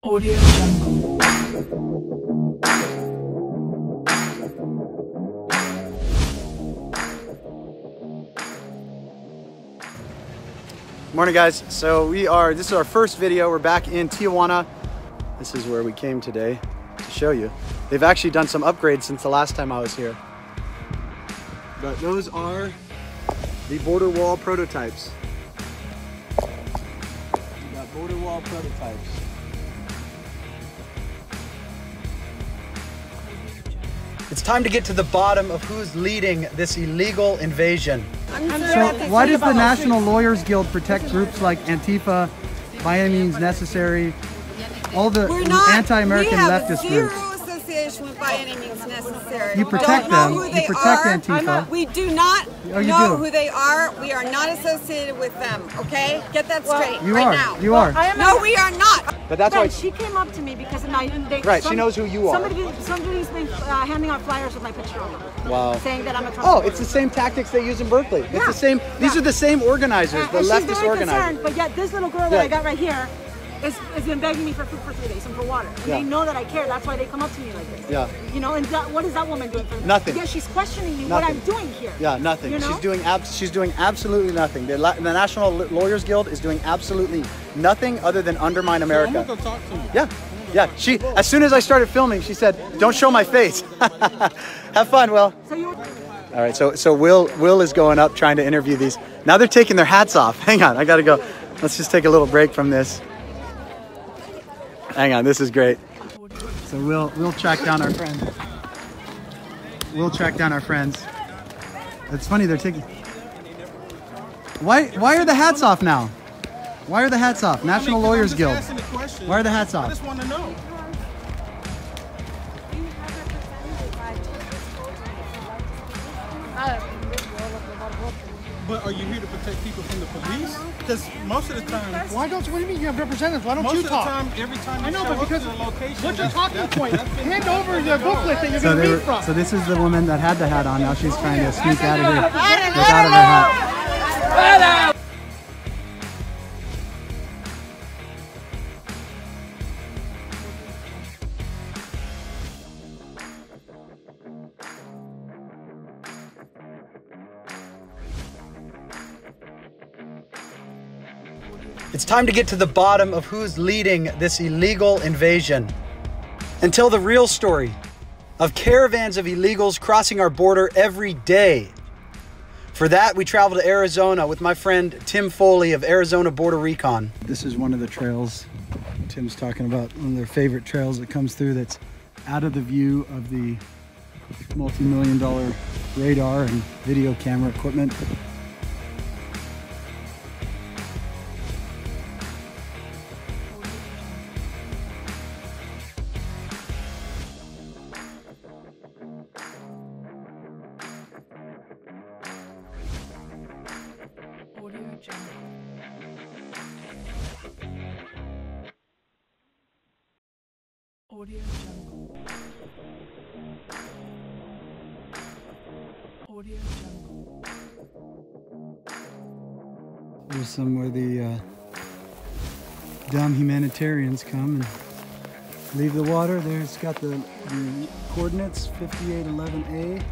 Audio Jungle. Morning guys, so this is our first video. We're back in Tijuana. This is where we came today to show you. They've actually done some upgrades since the last time I was here. But those are the border wall prototypes. We got border wall prototypes. It's time to get to the bottom of who's leading this illegal invasion. So why does the National Lawyers Guild protect groups like Antifa, by any means necessary, all the anti-American leftist groups? With by any means necessary. You protect them. You protect Antifa. We do not know who they are. We are not associated with them. Okay, get that straight now. You are. No, we are not. But that's why she came up to me because she knows who you are. Somebody's been handing out flyers with my picture on them. Wow. Saying that I'm a Trump Oh, supporter. it's the same tactics they use in Berkeley. It's the same. These are the same organizers, the leftist organizers. But yet this little girl that I got right here has been begging me for food for 3 days and for water. And they know that I care. That's why they come up to me like this. Yeah. You know, and what is that woman doing for me? Nothing. Yeah, she's questioning me what I'm doing here. Yeah, nothing. You know? She's doing absolutely nothing. The National Lawyers Guild is doing absolutely nothing other than undermine America. So I'm gonna go talk to her. Yeah. Yeah. She, as soon as I started filming, she said, "Don't show my face." Have fun, Will. All right. So Will is going up trying to interview these. Now they're taking their hats off. Hang on. I gotta go. Let's just take a little break from this. Hang on, this is great. So we'll track down our friends. We'll track down our friends. It's funny they're taking. Why are the hats off now? Why are the hats off? National Lawyers Guild. Why are the hats off? I just want to know. But are you here to protect people from the police? Because most of the time... Why don't you, what do you mean you have representatives? Why don't you talk? Most of the time, every time I you know, show but up because to the location... what's your talking point? Hand over the booklet that you're going to read from. So this is the woman that had the hat on. Now she's trying to sneak out of here. Get out of her hat. It's time to get to the bottom of who's leading this illegal invasion and tell the real story of caravans of illegals crossing our border every day. For that, we travel to Arizona with my friend Tim Foley of Arizona Border Recon. This is one of the trails Tim's talking about, one of their favorite trails that comes through that's out of the view of the multi-million-dollar radar and video camera equipment. Audio Jungle. Audio Jungle. Audio Jungle. There's some where the dumb humanitarians come and leave the water. There it's got the coordinates 5811A.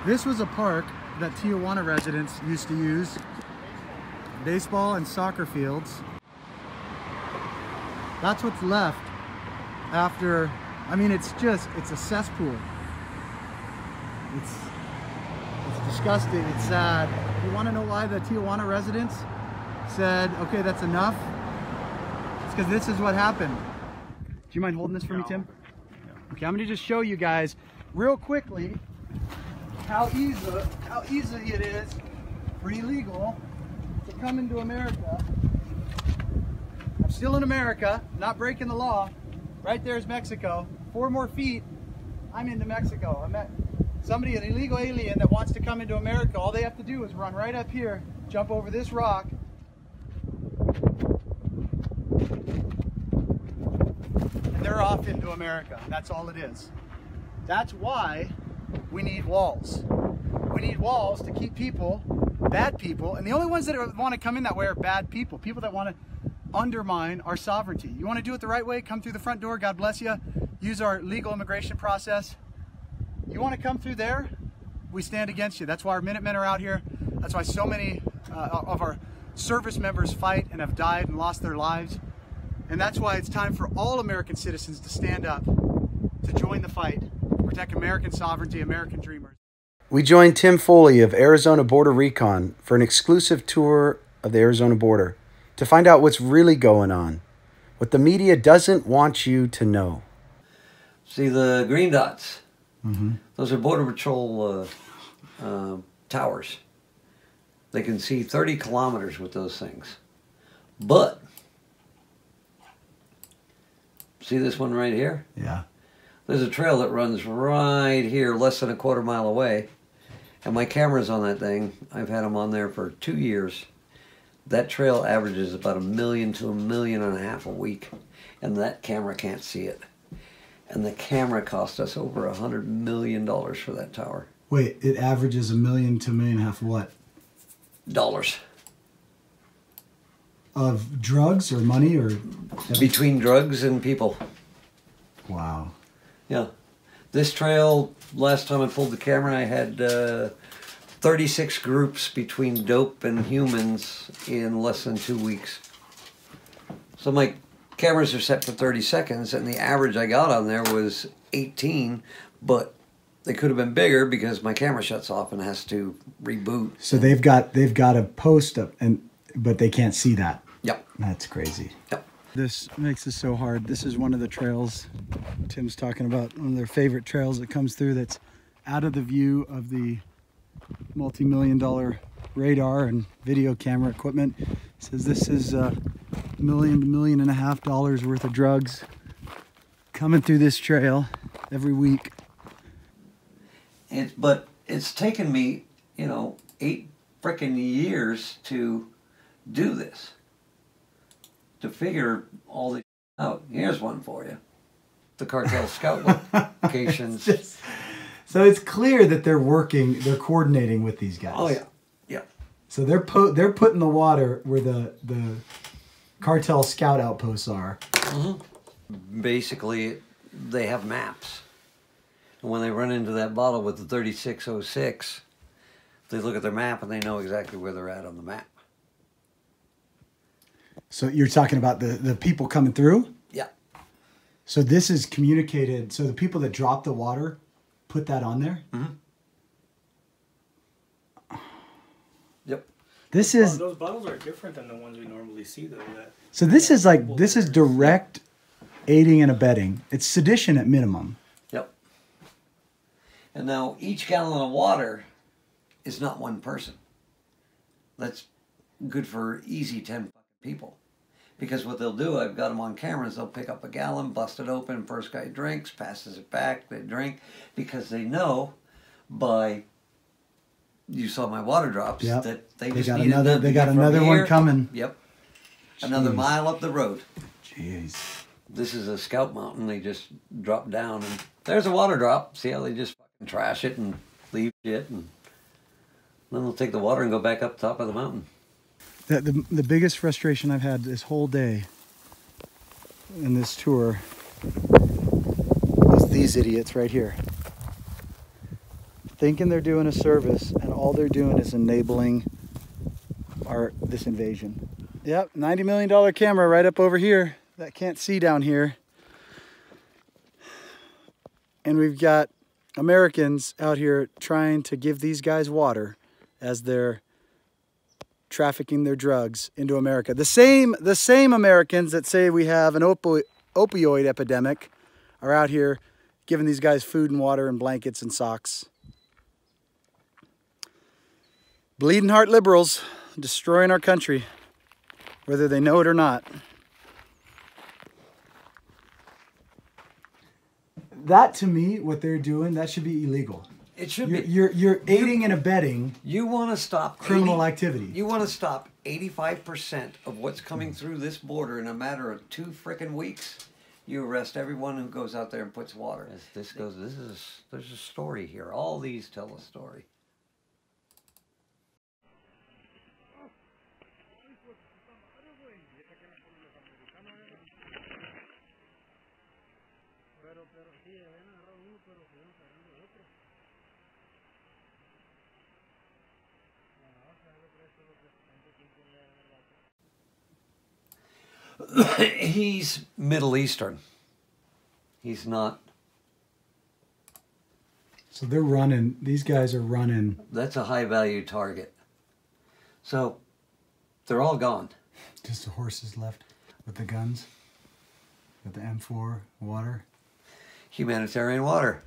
This was a park that Tijuana residents used to use. Baseball and soccer fields. That's what's left after, I mean, it's a cesspool. It's disgusting, it's sad. You wanna know why the Tijuana residents said, okay, that's enough? It's because this is what happened. Do you mind holding this for me, Tim? Okay, I'm gonna just show you guys real quickly how easy it is for illegal to come into America. I'm still in America, not breaking the law, Right there's Mexico. 4 more feet, I'm into Mexico. I met somebody, an illegal alien that wants to come into America. All they have to do is run right up here, jump over this rock, and they're off into America. That's all it is. That's why we need walls. We need walls to keep people, bad people, and the only ones that want to come in that way are bad people, people that want to undermine our sovereignty. You want to do it the right way? Come through the front door. God bless you. Use our legal immigration process. You want to come through there? We stand against you. That's why our Minutemen are out here. That's why so many of our service members fight and have died and lost their lives. And that's why it's time for all American citizens to stand up, to join the fight, protect American sovereignty, American dreamers. We joined Tim Foley of Arizona Border Recon for an exclusive tour of the Arizona border to find out what's really going on, what the media doesn't want you to know. See the green dots? Those are Border Patrol towers. They can see 30 kilometers with those things. But, see this one right here? Yeah. There's a trail that runs right here, less than a quarter mile away. And my camera's on that thing. I've had them on there for 2 years. That trail averages about 1 million to 1.5 million a week. And that camera can't see it. And the camera cost us over $100 million for that tower. Wait, it averages 1 million to 1.5 million what? Dollars. Of drugs or money or? Between drugs and people. Wow. Yeah. This trail, last time I pulled the camera, I had 36 groups between dope and humans in less than 2 weeks. So my cameras are set for 30 seconds, and the average I got on there was 18, but they could have been bigger because my camera shuts off and has to reboot. So they've got a post up, but they can't see that. Yep. That's crazy. Yep. This makes this so hard. This is one of the trails Tim's talking about, one of their favorite trails that comes through that's out of the view of the multi-million-dollar radar and video camera equipment. It says this is $1 million to $1.5 million worth of drugs coming through this trail every week. But it's taken me, 8 frickin' years to do this. To figure all this out. Here's one for you. The cartel scout locations. So it's clear that they're coordinating with these guys. Oh yeah, yeah. So they're putting the water where the cartel scout outposts are. Basically, they have maps. And when they run into that bottle with the 3606, they look at their map and they know exactly where they're at on the map. So you're talking about the people coming through? Yeah. So this is communicated. So the people that drop the water put that on there? Yep. Those bottles are different than the ones we normally see, though. So this is direct aiding and abetting. It's sedition at minimum. Yep. And now each gallon of water is not one person. That's good for easy 10 people. Because what they'll do, I've got them on cameras, they'll pick up a gallon, bust it open, first guy drinks, passes it back, they drink, because they know by, you saw my water drops, that they just got need another. They got another one coming. Yep. Another mile up the road. Jeez. This is a scout mountain, they just drop down, and there's a water drop. See how they just fucking trash it and leave it, and then they'll take the water and go back up top of the mountain. The biggest frustration I've had this whole day in this tour was these idiots right here. Thinking they're doing a service, and all they're doing is enabling this invasion. Yep, $90 million camera right up over here that can't see down here. And we've got Americans out here trying to give these guys water as they're trafficking their drugs into America. The same Americans that say we have an opioid epidemic are out here giving these guys food and water and blankets and socks. Bleeding heart liberals destroying our country, whether they know it or not. that to me, what they're doing, that should be illegal. It should be. You're aiding and abetting You want to stop criminal activity. You want to stop 85% of what's coming through this border in a matter of 2 frickin' weeks. You arrest everyone who goes out there and puts water. There's a story here. All these tell a story. He's Middle Eastern. He's not. So they're running, these guys are running. That's a high value target. So they're all gone. Just the horses left with the guns, with the M4 water. Humanitarian water.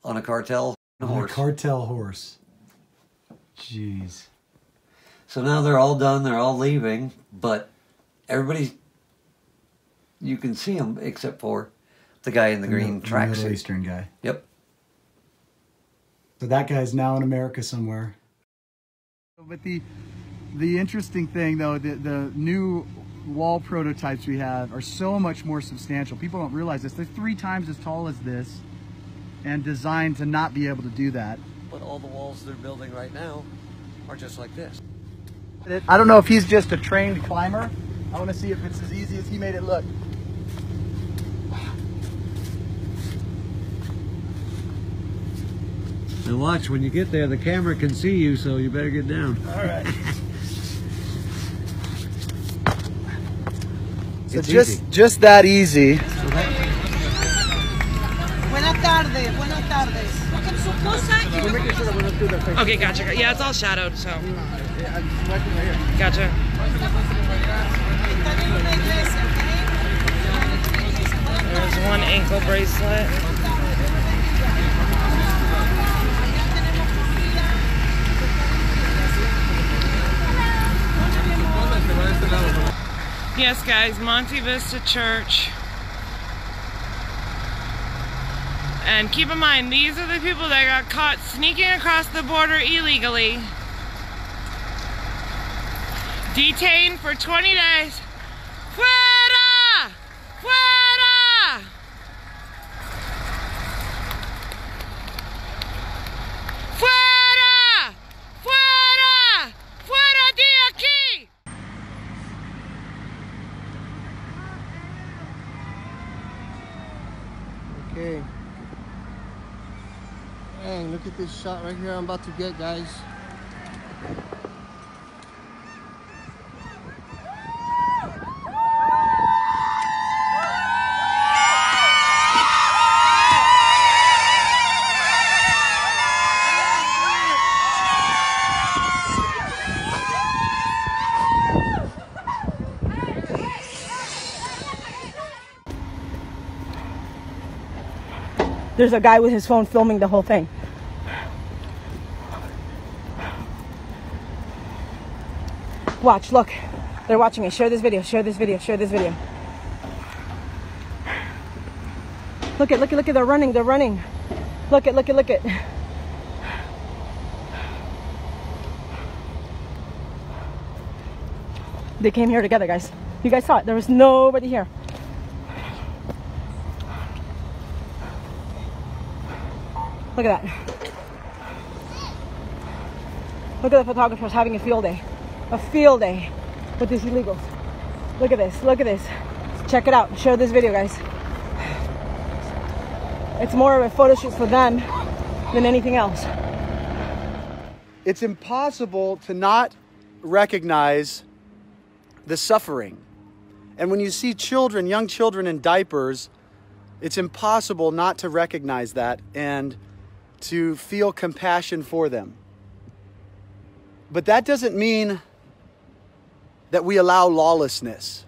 On a cartel horse. A cartel horse. Jeez. So now they're all done, they're all leaving, but everybody, you can see them except for the guy in the green tracksuit. Middle Eastern guy. Yep. So that guy's now in America somewhere. But the interesting thing though, the new wall prototypes we have are so much more substantial. People don't realize this. They're 3 times as tall as this and designed to not be able to do that. But all the walls they're building right now are just like this. I don't know if he's just a trained climber. I want to see if it's as easy as he made it look. Now watch, when you get there, the camera can see you, so you better get down. All right. So It's just that easy. Buenas tardes, buenas tardes. Okay, gotcha. Yeah, it's all shadowed, so. Gotcha. There's one ankle bracelet. Yes, guys, Monte Vista Church. And keep in mind, these are the people that got caught sneaking across the border illegally. Detained for 20 days. Fuera! Fuera! Fuera! Fuera! Fuera de aquí! Okay. Dang, look at this shot right here I'm about to get, guys. There's a guy with his phone filming the whole thing. Watch, look. They're watching me. Share this video, share this video, share this video. Look at, they're running. Look at. They came here together, guys. You guys saw it. There was nobody here. Look at that. Look at the photographers having a field day. A field day with these illegals. Look at this. Check it out. Share this video, guys. It's more of a photo shoot for them than anything else. It's impossible to not recognize the suffering. And when you see children, young children in diapers, it's impossible not to recognize that and to feel compassion for them. But that doesn't mean that we allow lawlessness.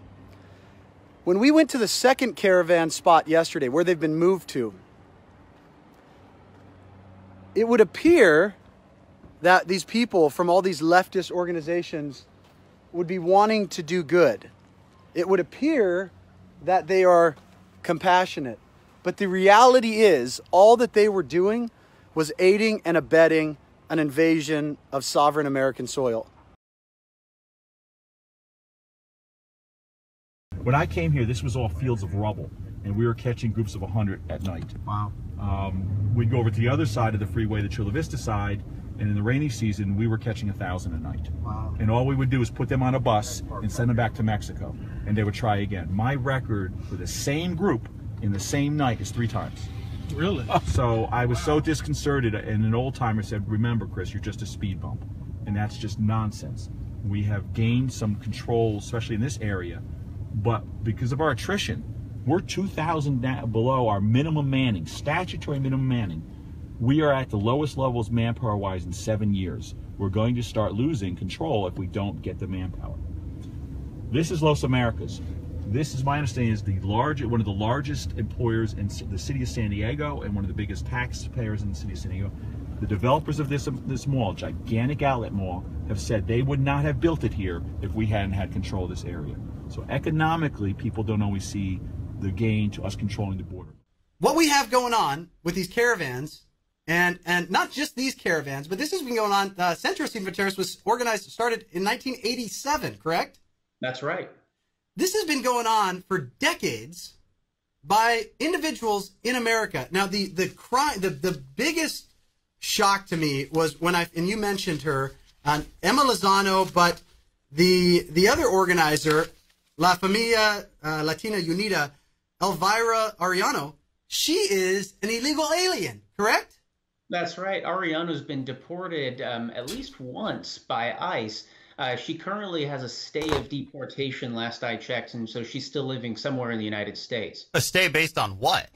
When we went to the second caravan spot yesterday, where they've been moved to, it would appear that these people from all these leftist organizations would be wanting to do good. It would appear that they are compassionate. But the reality is, all that they were doing was aiding and abetting an invasion of sovereign American soil. When I came here, this was all fields of rubble, and we were catching groups of 100 at night. Wow. We'd go over to the other side of the freeway, the Chula Vista side, and in the rainy season, we were catching 1,000 a night. Wow. And all we would do is put them on a bus and send them back to Mexico, and they would try again. My record for the same group in the same night is 3 times. Really? So I was so disconcerted, and an old timer said, remember, Chris, you're just a speed bump. And that's just nonsense. We have gained some control, especially in this area, but because of our attrition, we're 2,000 below our minimum manning, statutory minimum manning. We are at the lowest levels manpower-wise in 7 years. We're going to start losing control if we don't get the manpower. This is Los Americas. This is my understanding is one of the largest employers in the city of San Diego and one of the biggest taxpayers in the city of San Diego. The developers of this mall, gigantic outlet mall, have said they would not have built it here if we hadn't had control of this area. So economically, people don't always see the gain to us controlling the border. What we have going on with these caravans, and not just these caravans, but this has been going on. Centro Sin Fronteras was started in 1987, correct? That's right. This has been going on for decades by individuals in America. Now, the biggest shock to me was when and you mentioned her, Emma Lozano, but the other organizer, La Familia Latina Unida, Elvira Arellano, she is an illegal alien, correct? That's right. Arellano's been deported at least once by ICE. She currently has a stay of deportation last I checked, and so she's still living somewhere in the United States. A stay based on what?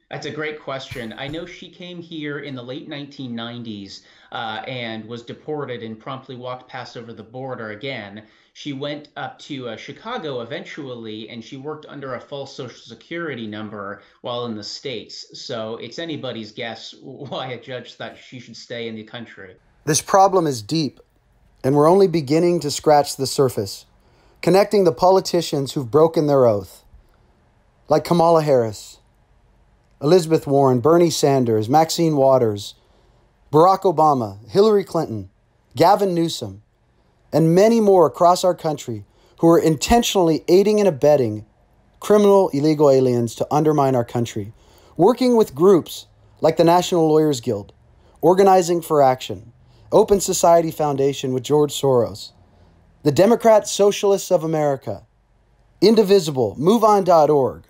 That's a great question. I know she came here in the late 1990s and was deported and promptly walked past over the border again. She went up to Chicago eventually, and she worked under a false Social Security number while in the States. So it's anybody's guess why a judge thought she should stay in the country. This problem is deep, and we're only beginning to scratch the surface, connecting the politicians who've broken their oath, like Kamala Harris, Elizabeth Warren, Bernie Sanders, Maxine Waters, Barack Obama, Hillary Clinton, Gavin Newsom, and many more across our country who are intentionally aiding and abetting criminal illegal aliens to undermine our country, working with groups like the National Lawyers Guild, Organizing for Action, Open Society Foundation with George Soros, the Democrat Socialists of America, Indivisible, MoveOn.org,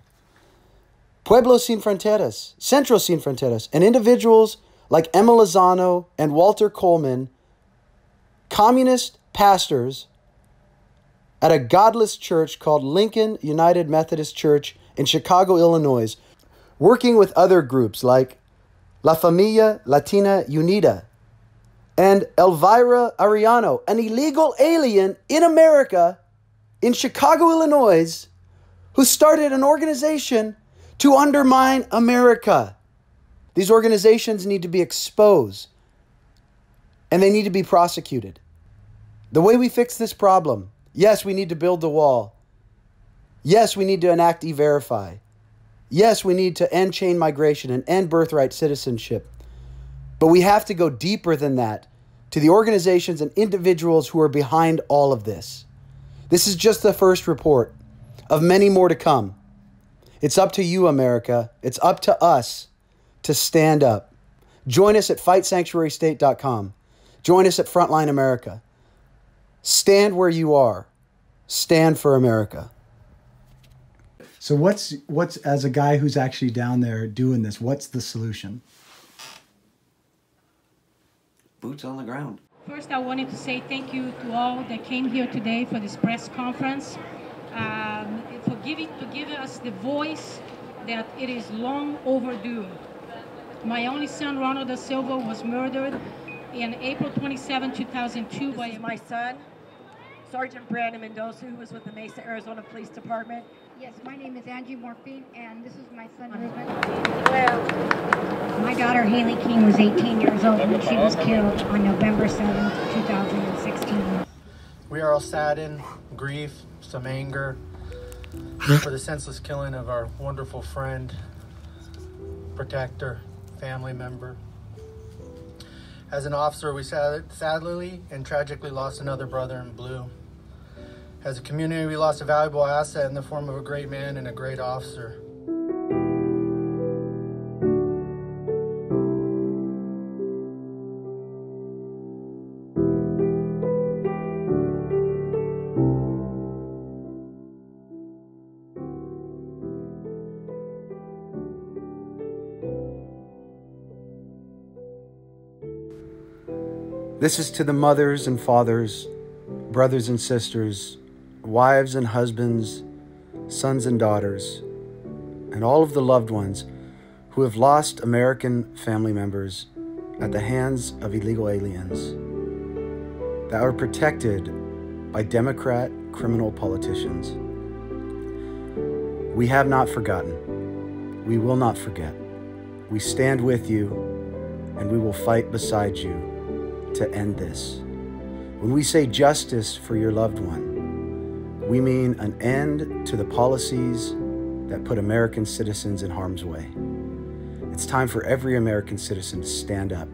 Pueblo Sin Fronteras, Centro Sin Fronteras, and individuals like Emma Lozano and Walter Coleman, communist pastors at a godless church called Lincoln United Methodist Church in Chicago, Illinois, working with other groups like La Familia Latina Unida and Elvira Arellano, an illegal alien in America, in Chicago, Illinois, who started an organization to undermine America. These organizations need to be exposed, and they need to be prosecuted. The way we fix this problem, yes, we need to build the wall. Yes, we need to enact E-Verify. Yes, we need to end chain migration and end birthright citizenship. But we have to go deeper than that to the organizations and individuals who are behind all of this. This is just the first report of many more to come. It's up to you, America. It's up to us to stand up. Join us at FightSanctuaryState.com. Join us at Frontline America. Stand where you are. Stand for America. So what's as a guy who's actually down there doing this, what's the solution? Boots on the ground. First, I wanted to say thank you to all that came here today for this press conference, for giving us the voice that it is long overdue. My only son, Ronald da Silva, was murdered in April 27, 2002 by my son, Sergeant Brandon Mendoza, who was with the Mesa, Arizona Police Department. Yes, my name is Angie Morphine, and this is my son, Ruben. Well, my daughter, Haley King, was 18 years old when she was killed on November 7th, 2016. We are all saddened, grief, some anger for the senseless killing of our wonderful friend, protector, family member. As an officer, we sadly and tragically lost another brother in blue. As a community, we lost a valuable asset in the form of a great man and a great officer. This is to the mothers and fathers, brothers and sisters, wives and husbands, sons and daughters, and all of the loved ones who have lost American family members at the hands of illegal aliens that are protected by Democrat criminal politicians. We have not forgotten. We will not forget. We stand with you, and we will fight beside you to end this. When we say justice for your loved one, we mean an end to the policies that put American citizens in harm's way. It's time for every American citizen to stand up.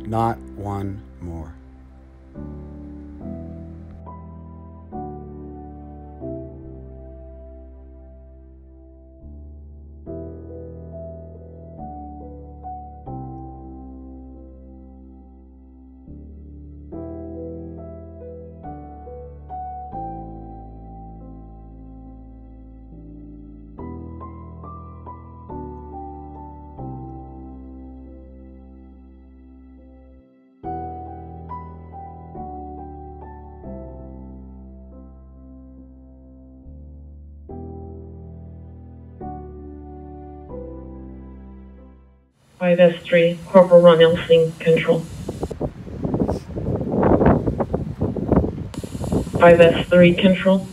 Not one more. S3, Corporal Ron Elsing, control. 5S3, control.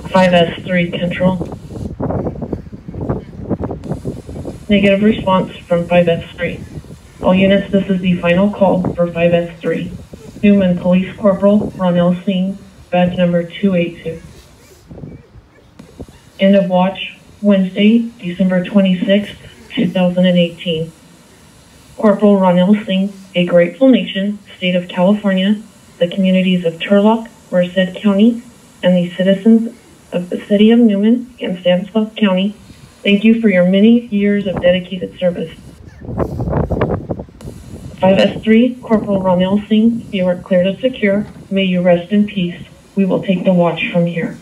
5S3, control. Negative response from 5S3. All units, this is the final call for 5S3. Newman Police Corporal Ron Elsing, badge number 282. End of watch, Wednesday, December 26, 2018. Corporal Ron Elsing, a grateful nation, state of California, the communities of Turlock, Merced County, and the citizens of the city of Newman and Stanislaus County, thank you for your many years of dedicated service. 5S3, Corporal Ron Elsing, you are clear to secure. May you rest in peace. We will take the watch from here.